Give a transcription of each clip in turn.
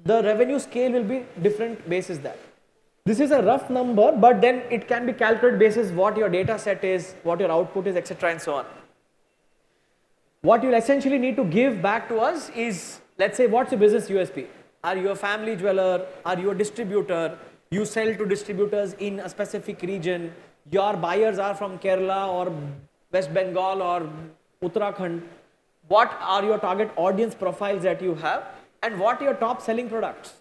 the revenue scale will be different basis that. This is a rough number, but then it can be calculated basis what your data set is, what your output is, etc. and so on. What you'll essentially need to give back to us is, let's say, what's your business USP? Are you a family jeweler? Are you a distributor? You sell to distributors in a specific region. Your buyers are from Kerala or West Bengal or Uttarakhand. What are your target audience profiles that you have? And what are your top selling products?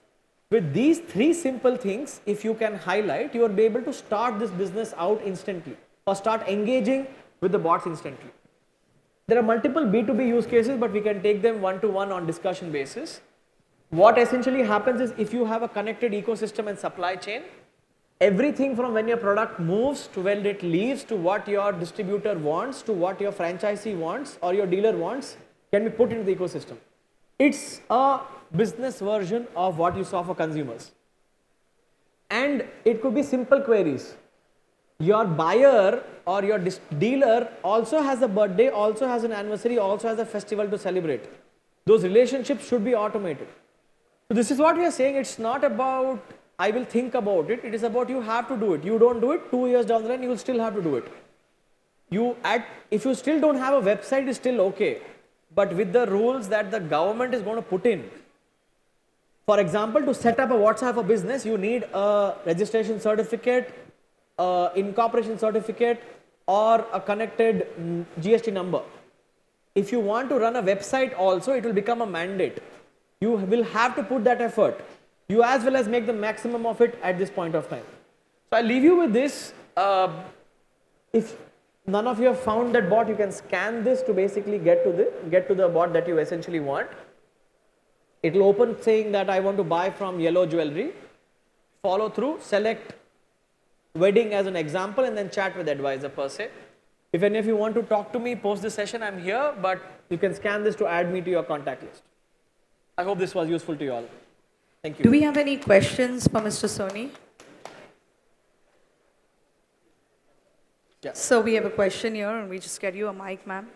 With these three simple things, if you can highlight, you will be able to start this business out instantly or start engaging with the bots instantly. There are multiple B2B use cases, but we can take them one-to-one on discussion basis. What essentially happens is if you have a connected ecosystem and supply chain, everything from when your product moves to when it leaves to what your distributor wants to what your franchisee wants or your dealer wants can be put into the ecosystem. It's a business version of what you saw for consumers. And it could be simple queries. Your buyer or your dealer also has a birthday, also has an anniversary, also has a festival to celebrate. Those relationships should be automated. So this is what we are saying. It's not about I will think about it. It is about you have to do it. You don't do it, 2 years down the line, you will still have to do it. If you still don't have a website, it's still okay. But with the rules that the government is going to put in, for example, to set up a WhatsApp for business, you need a registration certificate, incorporation certificate, or a connected GST number. If you want to run a website also, it will become a mandate. You will have to put that effort. You as well as make the maximum of it at this point of time. So I'll leave you with this. If none of you have found that bot, you can scan this to basically get to the bot that you essentially want. It will open saying that I want to buy from yellow jewelry. Follow through, select wedding as an example, and then chat with the advisor per se. If any of you want to talk to me post this session, I'm here, but you can scan this to add me to your contact list. I hope this was useful to you all. Thank you. Do we have any questions for Mr. Soni? Yeah. So we have a question here, and we just get you a mic, ma'am.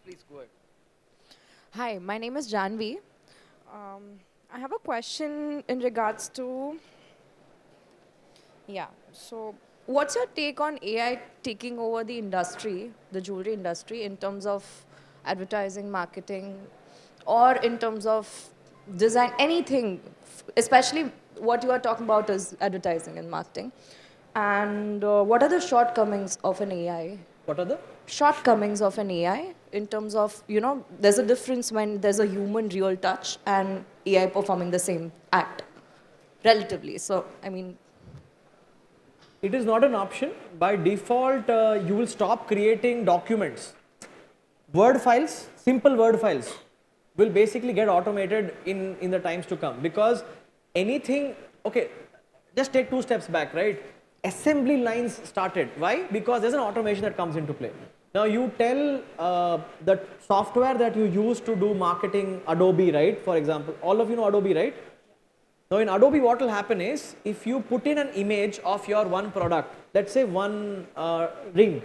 Please go ahead. Hi, my name is Janvi. I have a question in regards to, so what's your take on AI taking over the industry, the jewelry industry, in terms of advertising, marketing, or in terms of design, anything, especially what you are talking about is advertising and marketing. And what are the shortcomings of an AI? What are the? Shortcomings of an AI in terms of, there's a difference when there's a human real touch and AI performing the same act, relatively. So, I mean, it is not an option. By default, you will stop creating documents. Word files, simple word files will basically get automated in the times to come, because anything, okay, just take 2 steps back, right? Assembly lines started. Why? Because there's an automation that comes into play. Now you tell the software that you use to do marketing, Adobe, right? For example, all of you know Adobe, right? Now in Adobe, what will happen is, if you put in an image of your one product, let's say one ring,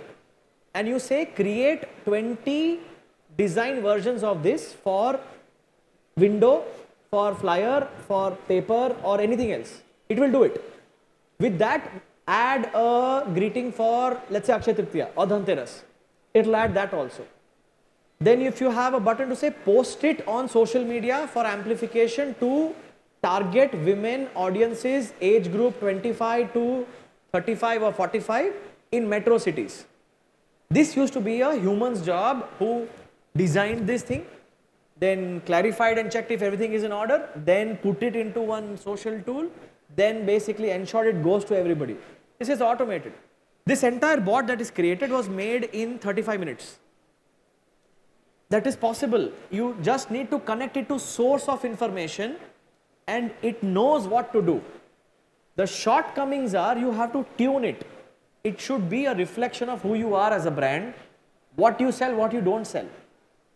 and you say create 20 design versions of this for window, for flyer, for paper, or anything else, it will do it. With that, add a greeting for, let's say, Akshay Tritiya or Dhanteras. It will add that also. Then if you have a button to say post it on social media for amplification to target women audiences age group 25 to 35 or 45 in metro cities. This used to be a human's job who designed this thing, then clarified and checked if everything is in order, then put it into one social tool, then basically ensured it goes to everybody. This is automated. This entire bot that is created was made in 35 minutes. That is possible. You just need to connect it to source of information and it knows what to do. The shortcomings are you have to tune it. It should be a reflection of who you are as a brand, what you sell, what you don't sell.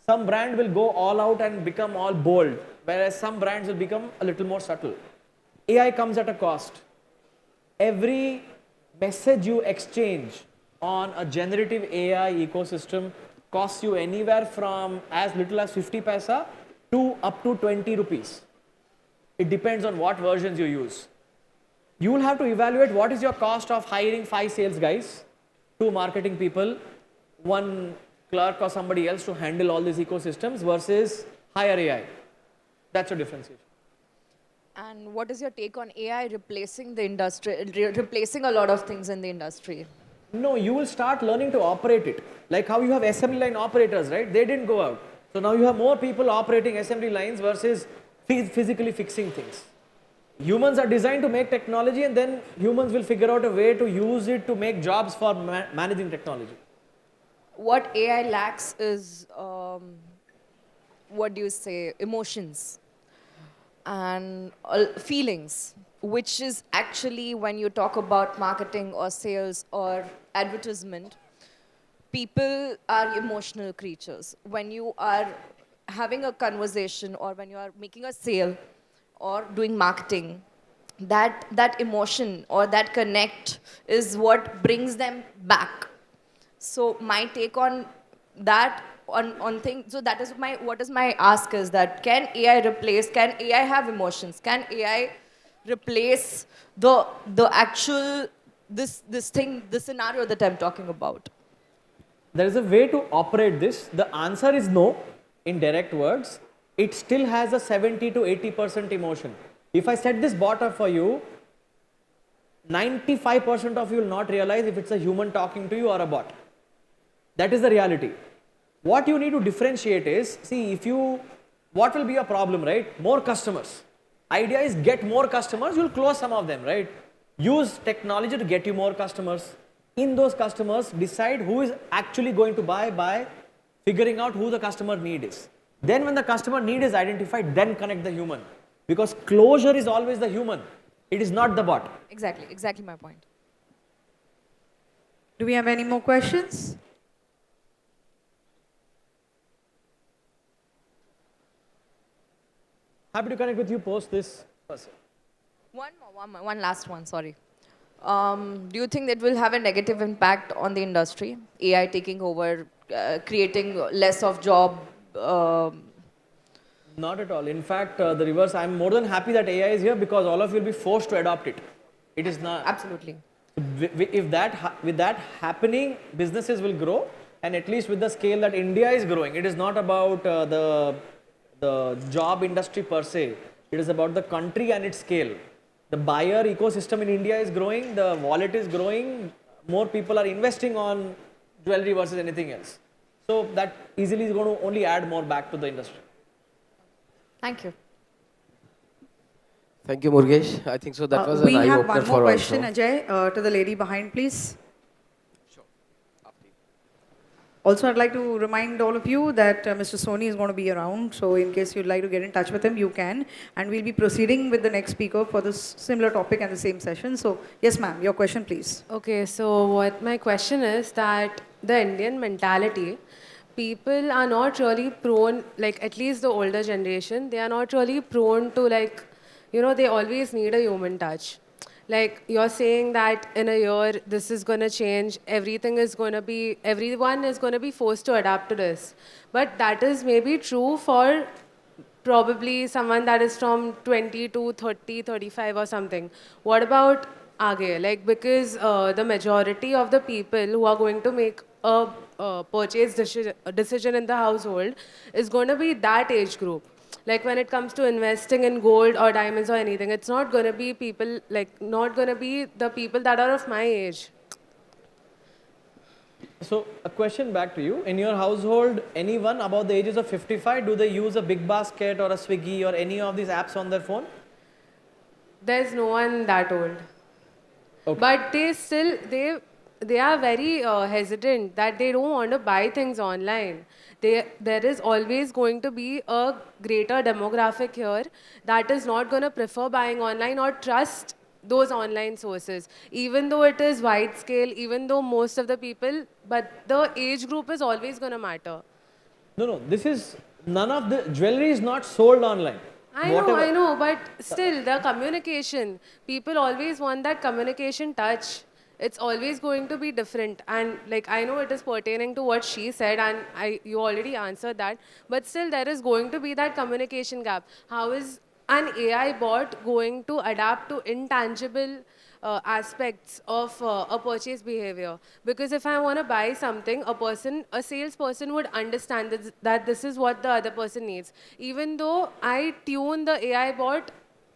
Some brand will go all out and become all bold, whereas some brands will become a little more subtle. AI comes at a cost. Every message you exchange on a generative AI ecosystem costs you anywhere from as little as 50 paisa to up to 20 rupees. It depends on what versions you use. You will have to evaluate what is your cost of hiring 5 sales guys, 2 marketing people, 1 clerk or somebody else to handle all these ecosystems versus hire AI. That's a differentiation. And what is your take on AI replacing the industry, replacing a lot of things in the industry? No, you will start learning to operate it. Like how you have assembly line operators, right? They didn't go out. So now you have more people operating assembly lines versus physically fixing things. Humans are designed to make technology, and then humans will figure out a way to use it to make jobs for managing technology. What AI lacks is, what do you say, emotions and feelings, which is actually when you talk about marketing or sales or advertisement, people are emotional creatures. When you are having a conversation or when you are making a sale or doing marketing, that emotion or that connect is what brings them back. So my take on that on things, so that is what is my ask is that can AI have emotions? Can AI replace the actual this thing, this scenario that I'm talking about? There is a way to operate this. The answer is no, in direct words. It still has a 70 to 80% emotion. If I set this bot up for you, 95% of you will not realize if it's a human talking to you or a bot. That is the reality. What you need to differentiate is, see, what will be a problem, right? More customers. Idea is get more customers, you'll close some of them, right? Use technology to get you more customers. In those customers, decide who is actually going to buy by figuring out who the customer need is. Then when the customer need is identified, then connect the human. Because closure is always the human. It is not the bot. Exactly my point. Do we have any more questions? Happy to connect with you post this person. One last one, sorry. Do you think that will have a negative impact on the industry? AI taking over, creating less of job? Not at all. In fact, the reverse. I'm more than happy that AI is here because all of you will be forced to adopt it. It is not. Absolutely. If with that happening, businesses will grow, and at least with the scale that India is growing, it is not about the job industry per se. It is about the country and its scale. The buyer ecosystem in India is growing. The wallet is growing. More people are investing on jewelry versus anything else. So that easily is going to only add more back to the industry. Thank you. Thank you, Murugesh. I think so that was an We have eye-opener one for more all. question, Ajay, to the lady behind, please. Also, I'd like to remind all of you that Mr. Soni is going to be around. So in case you'd like to get in touch with him, you can. And we'll be proceeding with the next speaker for this similar topic and the same session. So yes, ma'am, your question, please. Okay, so what my question is that the Indian mentality, people are not really prone, like at least the older generation, they are not really prone to like, they always need a human touch. Like you're saying that in a year, this is going to change, everyone is going to be forced to adapt to this. But that is maybe true for probably someone that is from 20 to 30, 35 or something. What about aage? Like, because the majority of the people who are going to make a decision in the household is going to be that age group. Like when it comes to investing in gold or diamonds or anything, it's not going to be people, like not going to be the people that are of my age. So a question back to you. In your household, anyone above the ages of 55, do they use a Big Basket or a Swiggy or any of these apps on their phone? There's no one that old. Okay. But they are very hesitant that they don't want to buy things online. There is always going to be a greater demographic here that is not going to prefer buying online or trust those online sources, even though it is wide scale, even though most of the people, but the age group is always going to matter. No, none of the jewelry is not sold online. I know, but still, the communication, people always want that communication touch. it's always going to be different. And like I know it is pertaining to what she said, and you already answered that, but still there is going to be that communication gap. How is an AI bot going to adapt to intangible aspects of a purchase behavior? Because if I want to buy something, a salesperson would understand that this is what the other person needs. Even though I tune the AI bot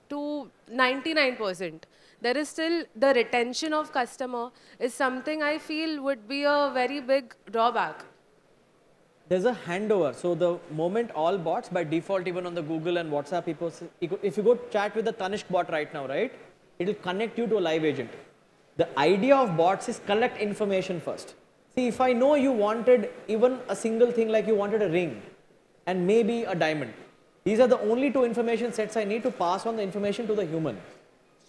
to 99%, there is still the retention of customer is something I feel would be a very big drawback. There's a handover. So the moment all bots by default, even on the Google and WhatsApp, people, if you go chat with the Tanishq bot right now, right, it will connect you to a live agent. The idea of bots is collect information first. See, if I know you wanted even a single thing, like you wanted a ring and maybe a diamond, these are the only two information sets I need to pass on the information to the human.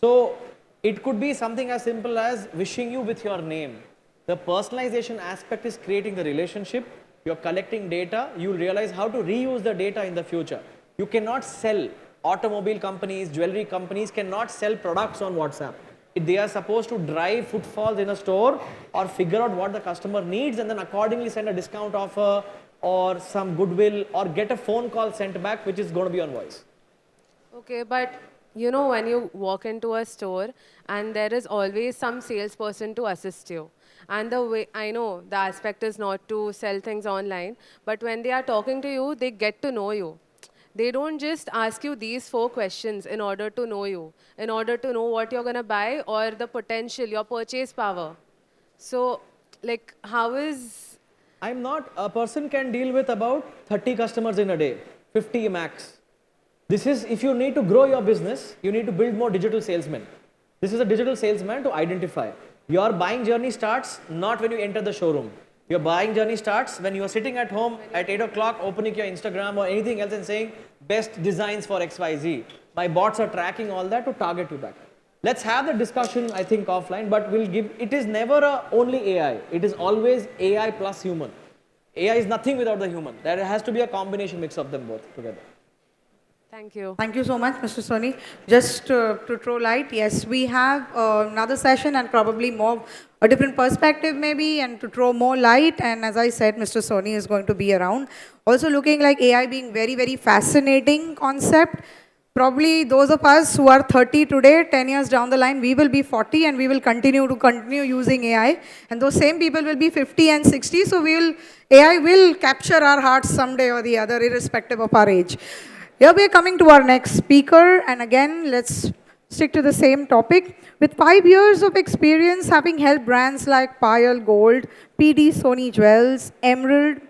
So it could be something as simple as wishing you with your name. The personalization aspect is creating the relationship. You're collecting data. You'll realize how to reuse the data in the future. You cannot sell, automobile companies, jewelry companies cannot sell products on WhatsApp. They are supposed to drive footfalls in a store or figure out what the customer needs and then accordingly send a discount offer or some goodwill or get a phone call sent back which is going to be on voice. Okay, but you know when you walk into a store and there is always some salesperson to assist you. And the way I know the aspect is not to sell things online, but when they are talking to you, they get to know you. They don't just ask you these 4 questions in order to know you, in order to know what you're going to buy or the potential, your purchase power. So, like, how is. I'm not, a person can deal with about 30 customers in a day, 50 max. This is, if you need to grow your business, you need to build more digital salesmen. This is a digital salesman to identify. Your buying journey starts not when you enter the showroom. Your buying journey starts when you are sitting at home at 8 o'clock, opening your Instagram or anything else and saying, best designs for XYZ. My bots are tracking all that to target you back. Let's have the discussion, I think, offline, but we'll give, it is never only AI. It is always AI plus human. AI is nothing without the human. There has to be a combination mix of them both together. Thank you. Thank you so much, Mr. Soni. Just to throw light, yes, we have another session and probably more, a different perspective maybe, and to throw more light. And as I said, Mr. Soni is going to be around. Also looking like AI being very, very fascinating concept. Probably those of us who are 30 today, 10 years down the line, we will be 40 and we will continue using AI. And those same people will be 50 and 60. So AI will capture our hearts someday or the other, irrespective of our age. Here we are coming to our next speaker, and again, let's stick to the same topic. With 5 years of experience having helped brands like Payal Gold, PD Sony Jewels, Emerald,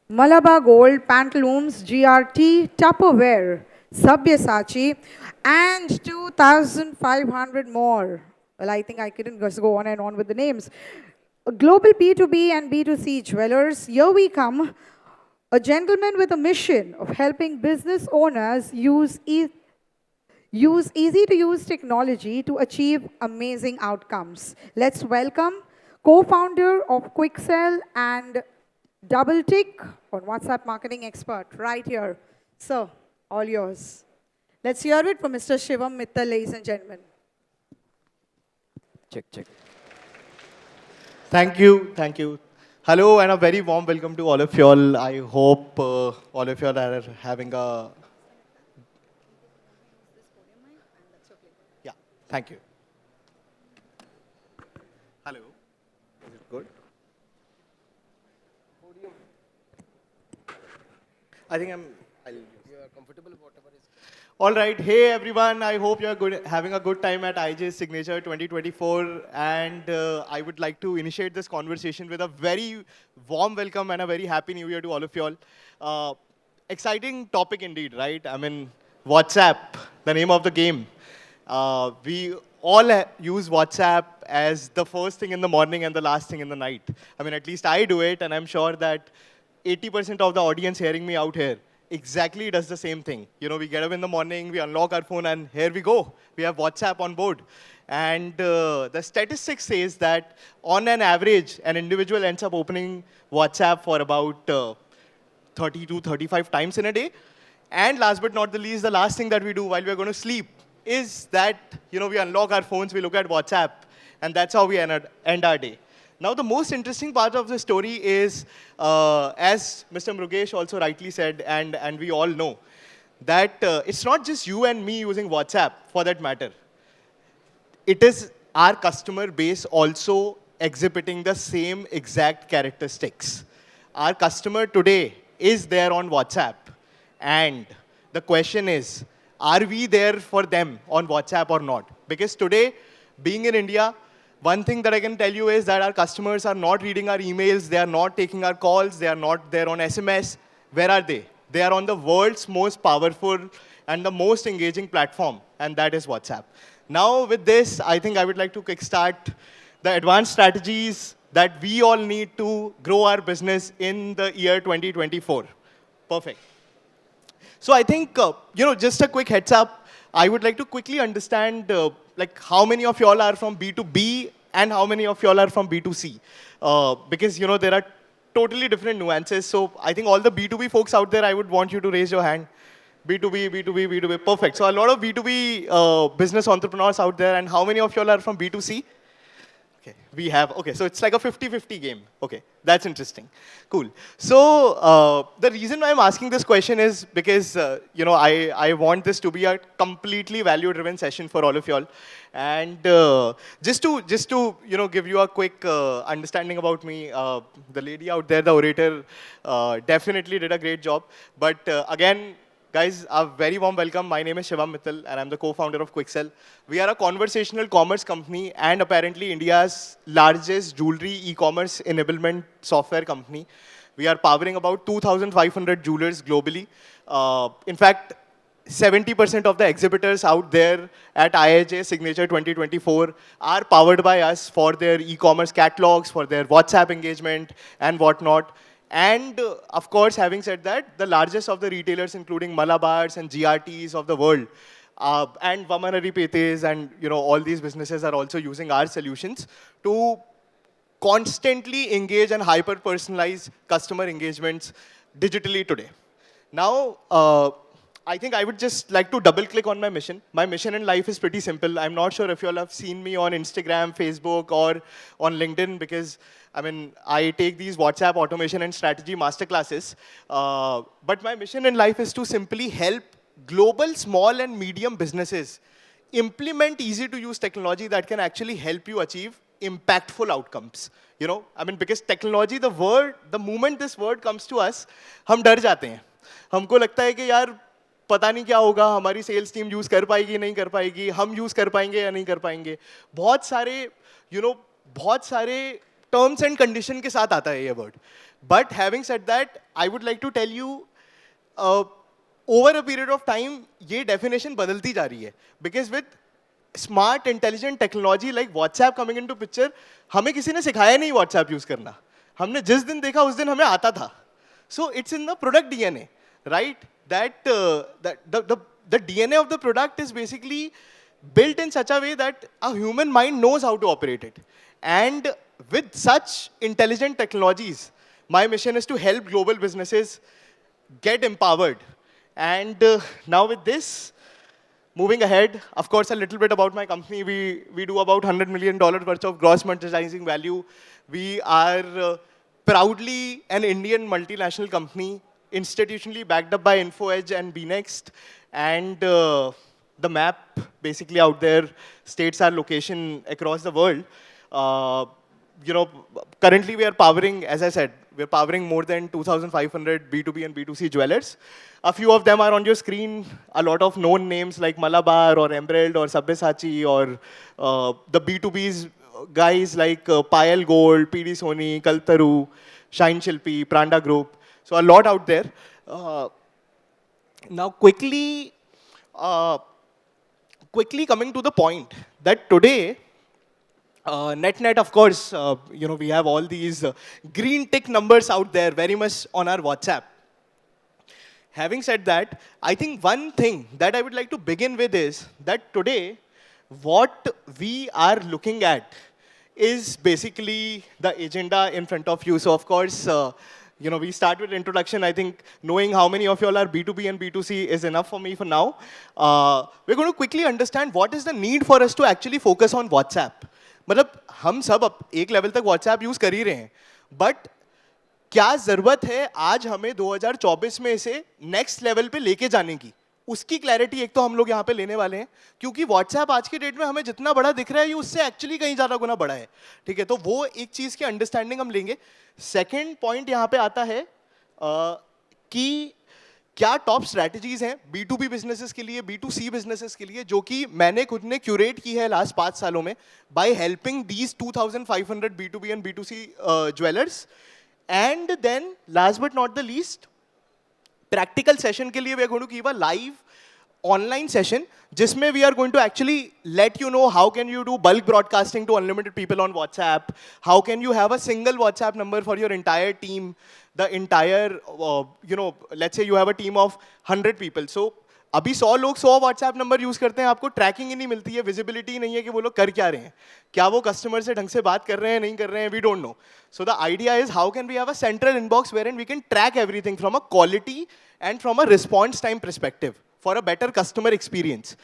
Malabar Gold, Pantaloons, GRT, Tupperware, Sabyasachi, and 2,500 more. Well, I think I couldn't just go on and on with the names. Global B2B and B2C jewelers, here we come. A gentleman with a mission of helping business owners use easy-to-use technology to achieve amazing outcomes. Let's welcome co-founder of QuickSell and Double Tick on WhatsApp marketing expert right here. Sir, all yours. Let's hear it from Mr. Shivam Mittal, ladies and gentlemen. Check. Thank you, thank you. Hello and a very warm welcome to all of y'all. I hope all of y'all are having a... Yeah, thank you. Hello. Is it good? I think I'll use. You are comfortable, whatever is. All right, hey everyone. I hope you're having a good time at IJ's Signature 2024, and I would like to initiate this conversation with a very warm welcome and a very happy New Year to all of y'all. Exciting topic indeed, right? I mean, WhatsApp, the name of the game. We all use WhatsApp as the first thing in the morning and the last thing in the night. I mean, at least I do it, and I'm sure that 80% of the audience hearing me out here exactly does the same thing. You know, we get up in the morning, we unlock our phone, and here we go. We have WhatsApp on board. And the statistics says that on an average, an individual ends up opening WhatsApp for about 30 to 35 times in a day. And last but not the least, the last thing that we do while we're going to sleep is that, you know, we unlock our phones, we look at WhatsApp, And that's how we end our day. Now, the most interesting part of the story is, as Mr. Mrugesh also rightly said, and we all know, that it's not just you and me using WhatsApp for that matter. It is our customer base also exhibiting the same exact characteristics. Our customer today is there on WhatsApp. And the question is, are we there for them on WhatsApp or not? Because today, being in India, one thing that I can tell you is that our customers are not reading our emails, they are not taking our calls, they are not there on SMS. Where are they? They are on the world's most powerful and the most engaging platform, and that is WhatsApp. Now, with this, I think I would like to kickstart the advanced strategies that we all need to grow our business in the year 2024. Perfect. So I think, just a quick heads up, I would like to quickly understand like how many of y'all are from B2B and how many of y'all are from B2C. Because, there are totally different nuances. So I think all the B2B folks out there, I would want you to raise your hand. B2B, B2B, B2B, perfect. So a lot of B2B business entrepreneurs out there, and how many of y'all are from B2C? Okay, we have, okay, so it's like a 50-50 game. Okay, that's interesting. Cool. So the reason why I'm asking this question is because, I want this to be a completely value-driven session for all of y'all. And just to give you a quick understanding about me, the lady out there, the orator, definitely did a great job. But again, guys, a very warm welcome. My name is Shivam Mittal, and I'm the co-founder of Quixel. We are a conversational commerce company and apparently India's largest jewelry e-commerce enablement software company. We are powering about 2,500 jewelers globally. In fact, 70% of the exhibitors out there at IHJ Signature 2024 are powered by us for their e-commerce catalogs, for their WhatsApp engagement, and whatnot. And of course, having said that, the largest of the retailers, including Malabars and GRTs of the world, and Vamanari Petes and all these businesses are also using our solutions to constantly engage and hyper-personalize customer engagements digitally today. Now, I think I would just like to double-click on my mission. My mission in life is pretty simple. I'm not sure if you all have seen me on Instagram, Facebook, or on LinkedIn, because I take these WhatsApp automation and strategy masterclasses. But my mission in life is to simply help global small and medium businesses implement easy-to-use technology that can actually help you achieve impactful outcomes. Because technology, the moment this word comes to us, हम डर जाते हैं. हमको लगता है कि यार पता नहीं क्या होगा, हमारी सेल्स टीम यूज कर पाएगी नहीं कर पाएगी, हम यूज कर पाएंगे या नहीं कर पाएंगे. बहुत सारे टर्म्स एंड कंडीशन के साथ आता है ये word. But having said that, I would like to tell you, over a period of time ये डेफिनेशन बदलती जा रही है. Because with smart intelligent technology like WhatsApp coming into picture, हमें किसी ने सिखाया नहीं व्हाट्सएप यूज करना. हमने जिस दिन देखा उस दिन हमें आता था. So it's in the product DNA, right? That the DNA of the product is basically built in such a way that a human mind knows how to operate it. And with such intelligent technologies, my mission is to help global businesses get empowered. And now with this, moving ahead, of course, a little bit about my company. We do about $100 million worth of gross monetizing value. We are proudly an Indian multinational company, institutionally backed up by InfoEdge and BNext, and the map basically out there states our location across the world. Currently we are powering, as I said, we're powering more than 2,500 B2B and B2C jewelers. A few of them are on your screen. A lot of known names like Malabar or Emerald or Sabyasachi, or the B2Bs guys like Payal Gold, PD Sony, Kaltaru, Shine Shilpi, Pranda Group. So a lot out there. Now quickly coming to the point that today, net, of course, we have all these green tick numbers out there very much on our WhatsApp. Having said that, I think one thing that I would like to begin with is that today, what we are looking at is basically the agenda in front of you. So of course, we start with introduction. I think knowing how many of you all are B2B and B2C is enough for me for now. We're going to quickly understand what is the need for us to actually focus on WhatsApp. मतलब हम सब एक level तक WhatsApp use कर ही रहे हैं, but क्या जरूरत है आज हमें 2024 में इसे नेक्स्ट लेवल पे लेके जाने की, उसकी क्लैरिटी एक तो हम लोग यहाँ पे लेने वाले हैं, क्योंकि व्हाट्सएप आज के डेट में हमें जितना बड़ा दिख रहा है ये उससे एक्चुअली कहीं ज्यादा गुना बड़ा है, ठीक है? तो वो एक चीज की अंडरस्टैंडिंग हम लेंगे। सेकेंड पॉइंट यहाँ पे आता है कि क्या टॉप स्ट्रैटेजीज हैं B2B बिजनेसेस के लिए, B2C बिजनेसेस के लिए, जो कि मैंने खुद ने क्यूरेट की है लास्ट 5 सालों में by helping these 2500 B2B and B2C jewellers. And then last but not the least, practical session के लिए we are going to give a live online session जिसमें we are going to actually let you know how can you do bulk broadcasting to unlimited people on WhatsApp, how can you have a single WhatsApp number for your entire team, the entire let's say you have a team of 100 people, so अभी 100 लोग 100 WhatsApp number use करते हैं, आपको trekking ही नहीं मिलती है, visibility नहीं है कि वो लोग कर क्या रहे हैं, क्या वो कस्टमर से ढंग से बात कर रहे हैं नहीं कर रहे हैं, we don't know. So the idea is how can we have a central inbox where and we can track everything from a quality and from a response time perspective for a better customer experience.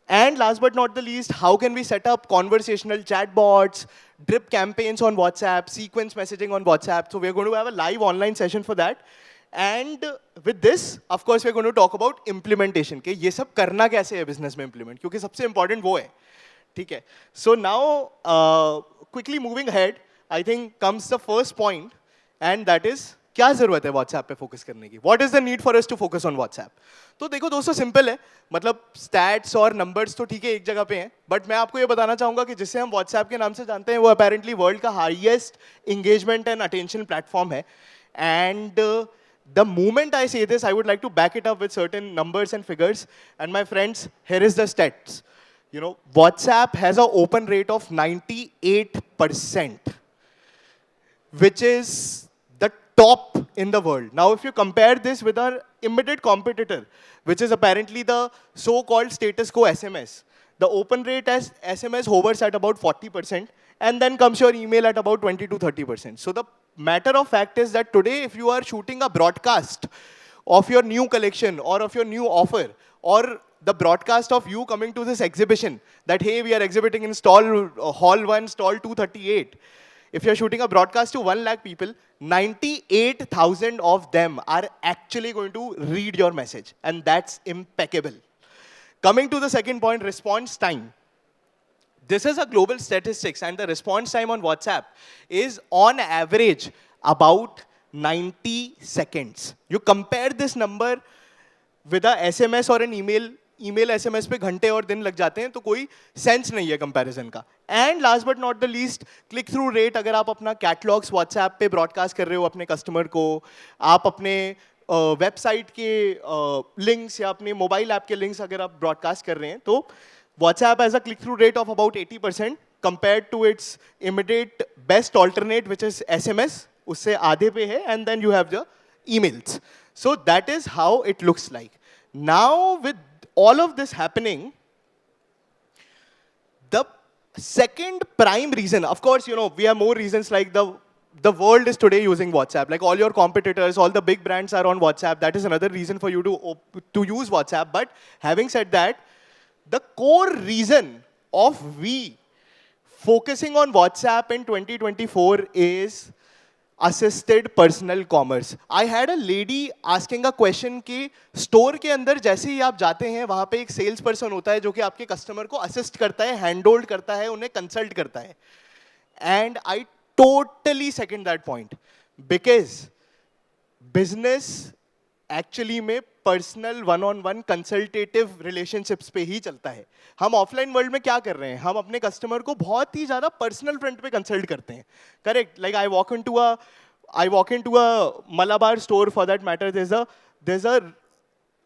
And last but not the least, how can we set up conversational chatbots, drip campaigns on WhatsApp, sequence messaging on WhatsApp. So we're going to have a live online session for that. And with this, of course, we're going to talk about implementation. कि ये सब करना कैसे है business में implement, क्योंकि सबसे important वो है, ठीक है? So now, quickly moving ahead, I think comes the first point, and that is क्या जरूरत है व्हाट्सएप पे फोकस करने की? What is the need for us to focus on WhatsApp? तो देखो दोस्तों, सिंपल है, मतलब स्टैट्स और नंबर्स तो ठीक है एक जगह पे हैं, बट मैं आपको ये बताना चाहूंगा कि जिसे हम व्हाट्सएप के नाम से जानते हैं वो अपेरेंटली वर्ल्ड का highest engagement and attention platform है। And the moment I say this, I would like to back it up with certain numbers and figures. And my friends, here is the stats. You know, WhatsApp has an open rate of 98%, which is the top in the world. Now, if you compare this with our immediate competitor, which is apparently the so-called status quo SMS, the open rate as SMS hovers at about 40%, and then comes your email at about 20 to 30%. So the matter of fact is that today, if you are shooting a broadcast of your new collection or of your new offer, or the broadcast of you coming to this exhibition, that hey, we are exhibiting in hall 1, stall 238, if you're shooting a broadcast to 1 lakh people, 98,000 of them are actually going to read your message, and that's impeccable. Coming to the second point, response time. This is a global statistics, and the response time on WhatsApp is on average about 90 seconds. You compare this number with a SMS or an email SMS पे घंटे और दिन लग जाते हैं, तो कोई sense नहीं है कंपैरिजन का। And last but not the least, click through rate, अगर आप अपना कैटलॉग्स व्हाट्सएप पे ब्रॉडकास्ट कर रहे हो अपने कस्टमर को, आप अपने वेबसाइट के लिंक्स या अपने मोबाइल ऐप के लिंक्स अगर आप ब्रॉडकास्ट कर रहे हैं, तो WhatsApp has a click-through rate of about 80% compared to its immediate best alternate, which is SMS. उससे आधे पे है, and then you have the emails. So that is how it looks like. Now, with all of this happening, the second prime reason, of course, you know, we have more reasons, like the world is today using WhatsApp. Like all your competitors, all the big brands are on WhatsApp. That is another reason for you to use WhatsApp. But having said that, the core reason of we focusing on WhatsApp in 2024 is assisted personal commerce. I had a lady asking a question कि store के अंदर जैसे ही आप जाते हैं वहाँ पे एक सेल्स पर्सन होता है जो कि आपके कस्टमर को असिस्ट करता है, हैंड होल्ड करता है, उन्हें कंसल्ट करता है। And I totally second that point, because business actually में personal one on one consultative relationships पे ही चलता है। हम ऑफलाइन वर्ल्ड में क्या कर रहे हैं, हम अपने कस्टमर को बहुत ही ज्यादा पर्सनल फ्रंट पे कंसल्ट करते हैं, correct? Like I walk into a Malabar store, for that matter, there is a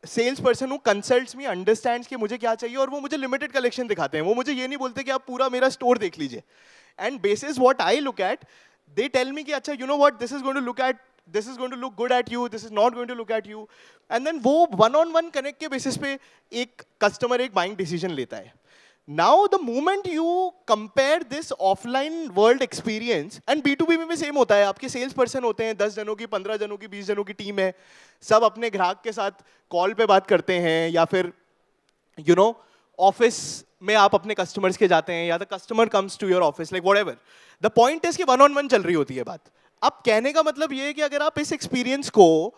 sales person who consults me, understands कि मुझे क्या चाहिए, और वो मुझे लिमिटेड कलेक्शन दिखाते हैं। वो मुझे ये नहीं बोलते कि आप पूरा मेरा स्टोर देख लीजिए। And basis what I look at, they tell me कि अच्छा, you know what, this is going to look good at you, this is not going to look at you, and then वो one on one connect के basis पे एक customer एक buying decision लेता है। Now the moment you compare this offline world experience, and B2B में भी same होता है, आपके सेल्स पर्सन होते हैं, 10 जनों की, 15 जनों की, 20 जनों की टीम है, सब अपने ग्राहक के साथ कॉल पे बात करते हैं, या फिर यू नो ऑफिस में आप अपने कस्टमर्स के जाते हैं या the customer comes to your office, like whatever, the point is कि वन ऑन वन चल रही होती है बात। अब कहने का मतलब ये है कि अगर आप इस एक्सपीरियंस को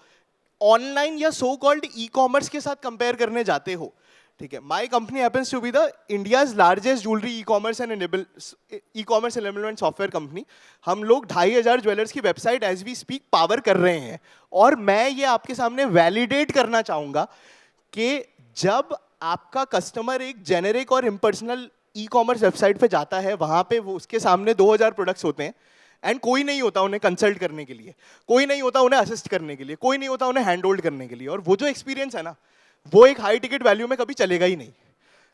ऑनलाइन या सो कॉल्ड ई कॉमर्स के साथ कंपेयर करने जाते हो, ठीक है, my company happens to be the India's largest jewellery e commerce enablement software company. हम लोग 2500 ज्वेलर्स की website as we speak power कर रहे हैं, और मैं ये आपके सामने वैलिडेट करना चाहूंगा कि जब आपका कस्टमर एक जेनेरिक और इम्पर्सनल ई कॉमर्स वेबसाइट पे जाता है, वहां पे वो उसके सामने 2000 प्रोडक्ट्स होते हैं, एंड कोई नहीं होता उन्हें कंसल्ट करने के लिए, कोई नहीं होता उन्हें असिस्ट करने के लिए, कोई नहीं होता उन्हें हैंड होल्ड करने के लिए, और वो जो एक्सपीरियंस है ना, वो एक हाई टिकट वैल्यू में कभी चलेगा ही नहीं,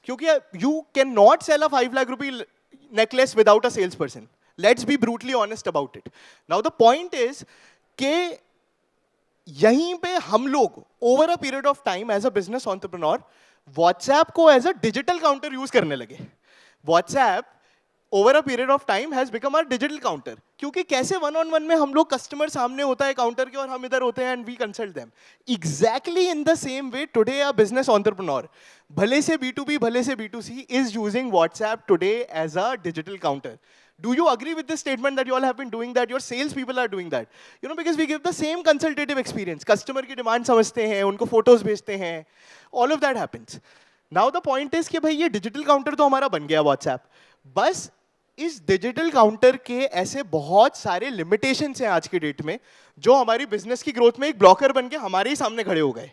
क्योंकि you can not sell a 5 lakh rupee necklace without a sales person. Let's be brutally honest about it. Now the point is के यहीं पे हम लोग over a period of time as a business entrepreneur WhatsApp को as a digital counter use करने लगे। WhatsApp over a period of time has become our digital counter, क्योंकि कैसे वन ऑन वन में हम लोग कस्टमर सामने होता है काउंटर के और हम इधर होते हैं and we consult them. Exactly in the same way today a business entrepreneur, भले से B2B भले से B2C, is using WhatsApp today as a digital counter. Do you agree with this statement that you all have been doing that? Your sales people are doing that. You know, because we give the same consultative experience. Customer की demand समझते हैं, उनको photos भेजते हैं, all of that happens. Now the point is कि भाई ये digital counter तो हमारा बन गया WhatsApp, बस इस डिजिटल काउंटर के ऐसे बहुत सारे लिमिटेशंस हैं आज की डेट में, जो हमारी बिजनेस की ग्रोथ में एक ब्लॉकर बन के हमारे ही सामने खड़े हो गए।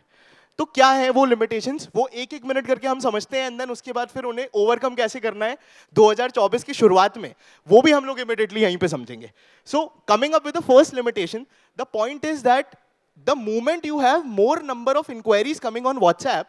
तो क्या है वो लिमिटेशंस, वो एक एक मिनट करके हम समझते हैं, एंड देन उसके बाद फिर उन्हें ओवरकम कैसे करना है 2024 की शुरुआत में, वो भी हम लोग इमीडिएटली यहीं पे समझेंगे। So coming up with the first limitation, the point is that the moment you have more number of inquiries coming on WhatsApp,